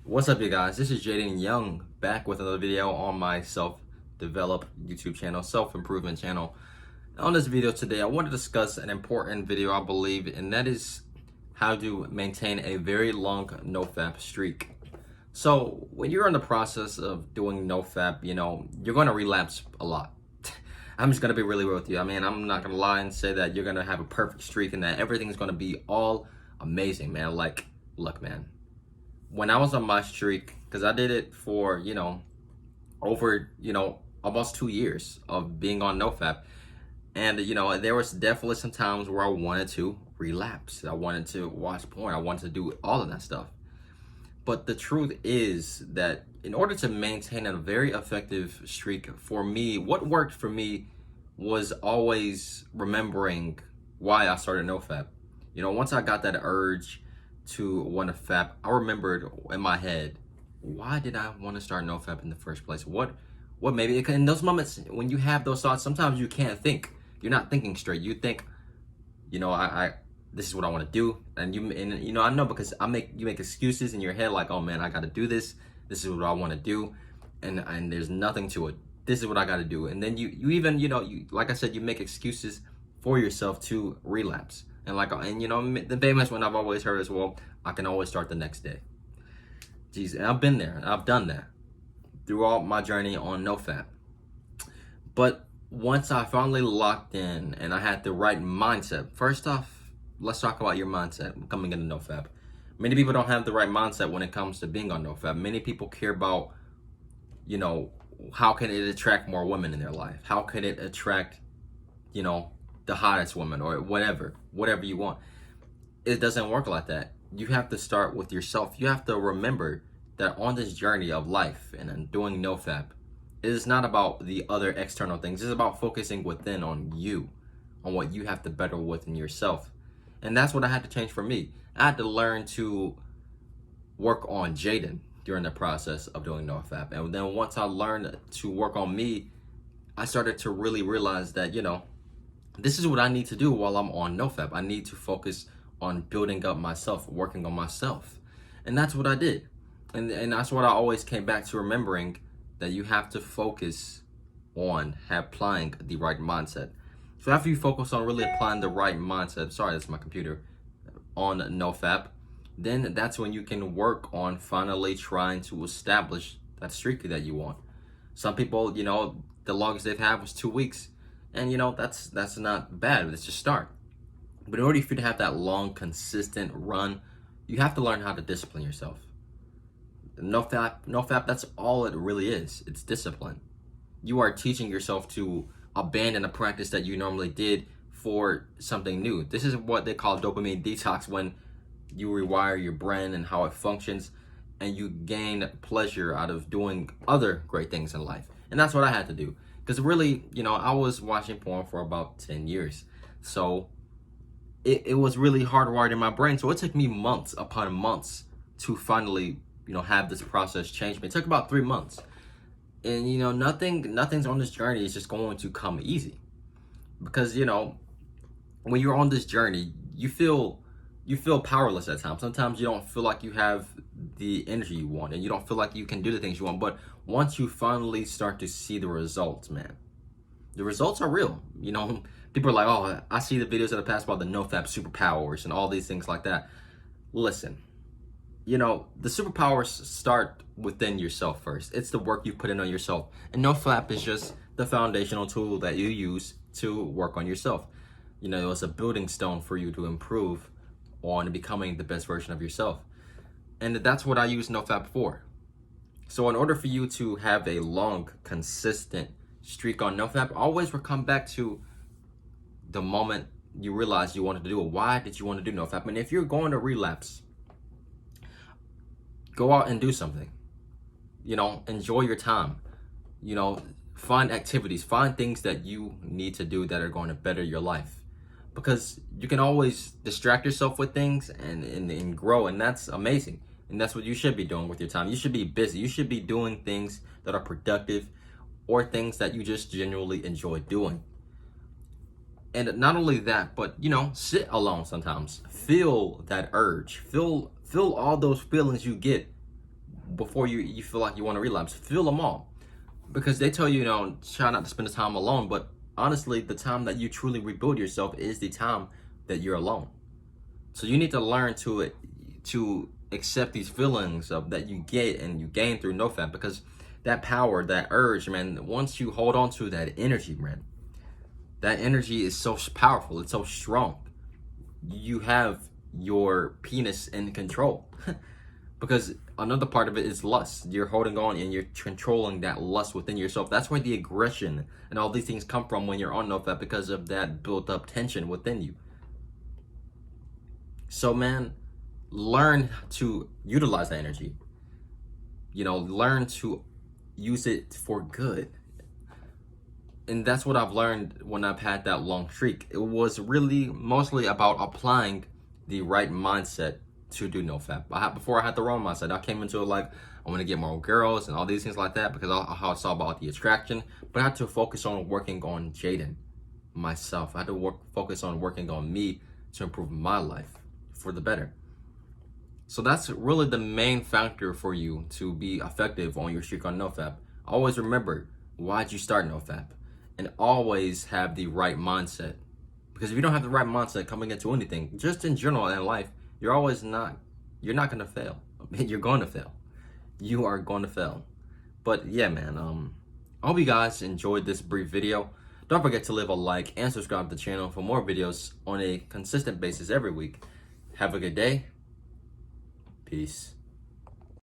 What's up, you guys? This is Jayden Young back with another video on my self-develop YouTube channel, self-improvement channel. On this video today, I want to discuss an important video, I believe, and that is how to maintain a very long NoFap streak. So when you're in the process of doing NoFap, you're going to relapse a lot. I'm just going to be really real with you. I mean, I'm not going to lie and say that you're going to have a perfect streak and that everything's going to be all amazing, man. Like, look, man. When I was on my streak, because I did it for, over, almost 2 years of being on NoFap. And, there was definitely some times where I wanted to relapse. I wanted to watch porn. I wanted to do all of that stuff. But the truth is that in order to maintain a very effective streak for me, what worked for me was always remembering why I started NoFap. Once I got that urge to want to fap, I remembered in my head, why did I want to start NoFap in the first place? What maybe in those moments when you have those thoughts, sometimes you can't think. You're not thinking straight. You think, I this is what I want to do, and I know because you make excuses in your head like, oh man, I got to do this. This is what I want to do, and there's nothing to it. This is what I got to do, and then you even you like I said, you make excuses for yourself to relapse. And the famous one I've always heard as well, I can always start the next day. Jeez, and I've been there. I've done that throughout my journey on NoFap. But once I finally locked in and I had the right mindset, first off, let's talk about your mindset coming into NoFap. Many people don't have the right mindset when it comes to being on NoFap. Many people care about, how can it attract more women in their life? How can it attract, the hottest woman or whatever you want. It doesn't work like that. You have to start with yourself. You have to remember that on this journey of life and doing NoFap, it is not about the other external things. It's about focusing within on you, on what you have to better within yourself. And that's what I had to change for me. I had to learn to work on Jayden during the process of doing NoFap. And then once I learned to work on me, I started to really realize that, this is what I need to do while I'm on NoFap. I need to focus on building up myself, working on myself. And that's what I did. And that's what I always came back to, remembering that you have to focus on applying the right mindset. So after you focus on really applying the right mindset, sorry, that's my computer, on NoFap, then that's when you can work on finally trying to establish that streak that you want. Some people, the longest they've had was 2 weeks. And that's not bad. Let's just start. But in order for you to have that long, consistent run, you have to learn how to discipline yourself. NoFap, that's all it really is. It's discipline. You are teaching yourself to abandon a practice that you normally did for something new. This is what they call dopamine detox, when you rewire your brain and how it functions, and you gain pleasure out of doing other great things in life. And that's what I had to do. Because really, I was watching porn for about 10 years. So it was really hardwired in my brain. So it took me months upon months to finally, have this process change me. It took about 3 months. And, nothing's on this journey is just going to come easy. Because, when you're on this journey, you feel powerless at times. Sometimes you don't feel like you have the energy you want, and you don't feel like you can do the things you want. But once you finally start to see the results, man, the results are real. People are like, oh, I see the videos that have passed about the NoFap superpowers and all these things like that. Listen, the superpowers start within yourself first. It's the work you put in on yourself. And NoFap is just the foundational tool that you use to work on yourself. It's a building stone for you to improve on becoming the best version of yourself. And that's what I use NoFap for. So in order for you to have a long, consistent streak on NoFap, always come back to the moment you realized you wanted to do it. Why did you want to do NoFap? And if you're going to relapse, go out and do something. Enjoy your time. Find activities, find things that you need to do that are going to better your life. Because you can always distract yourself with things and grow, and that's amazing. And that's what you should be doing with your time. You should be busy. You should be doing things that are productive or things that you just genuinely enjoy doing. And not only that, but sit alone sometimes. Feel that urge. Feel all those feelings you get before you feel like you want to relapse. Feel them all. Because they tell you, try not to spend the time alone, but honestly, the time that you truly rebuild yourself is the time that you're alone. So you need to learn to accept these feelings of that you get and you gain through NoFap, because that power, that urge, man, once you hold on to that energy, man, that energy is so powerful, it's so strong. You have your penis in control. Because another part of it is lust. You're holding on and you're controlling that lust within yourself. That's where the aggression and all these things come from when you're on NoFap, because of that built up tension within you. So man, learn to utilize that energy. Learn to use it for good. And that's what I've learned when I've had that long streak. It was really mostly about applying the right mindset to do NoFap. Before I had the wrong mindset. I came into it like, I want to get more girls and all these things like that, because I saw about the attraction. But I had to focus on working on Jayden, myself. I had to focus on working on me to improve my life for the better. So that's really the main factor for you to be effective on your streak on NoFap. Always remember, why'd you start NoFap? And always have the right mindset. Because if you don't have the right mindset coming into anything, just in general in life, you're not going to fail. You're going to fail. You are going to fail. But yeah, man, I hope you guys enjoyed this brief video. Don't forget to leave a like and subscribe to the channel for more videos on a consistent basis every week. Have a good day. Peace.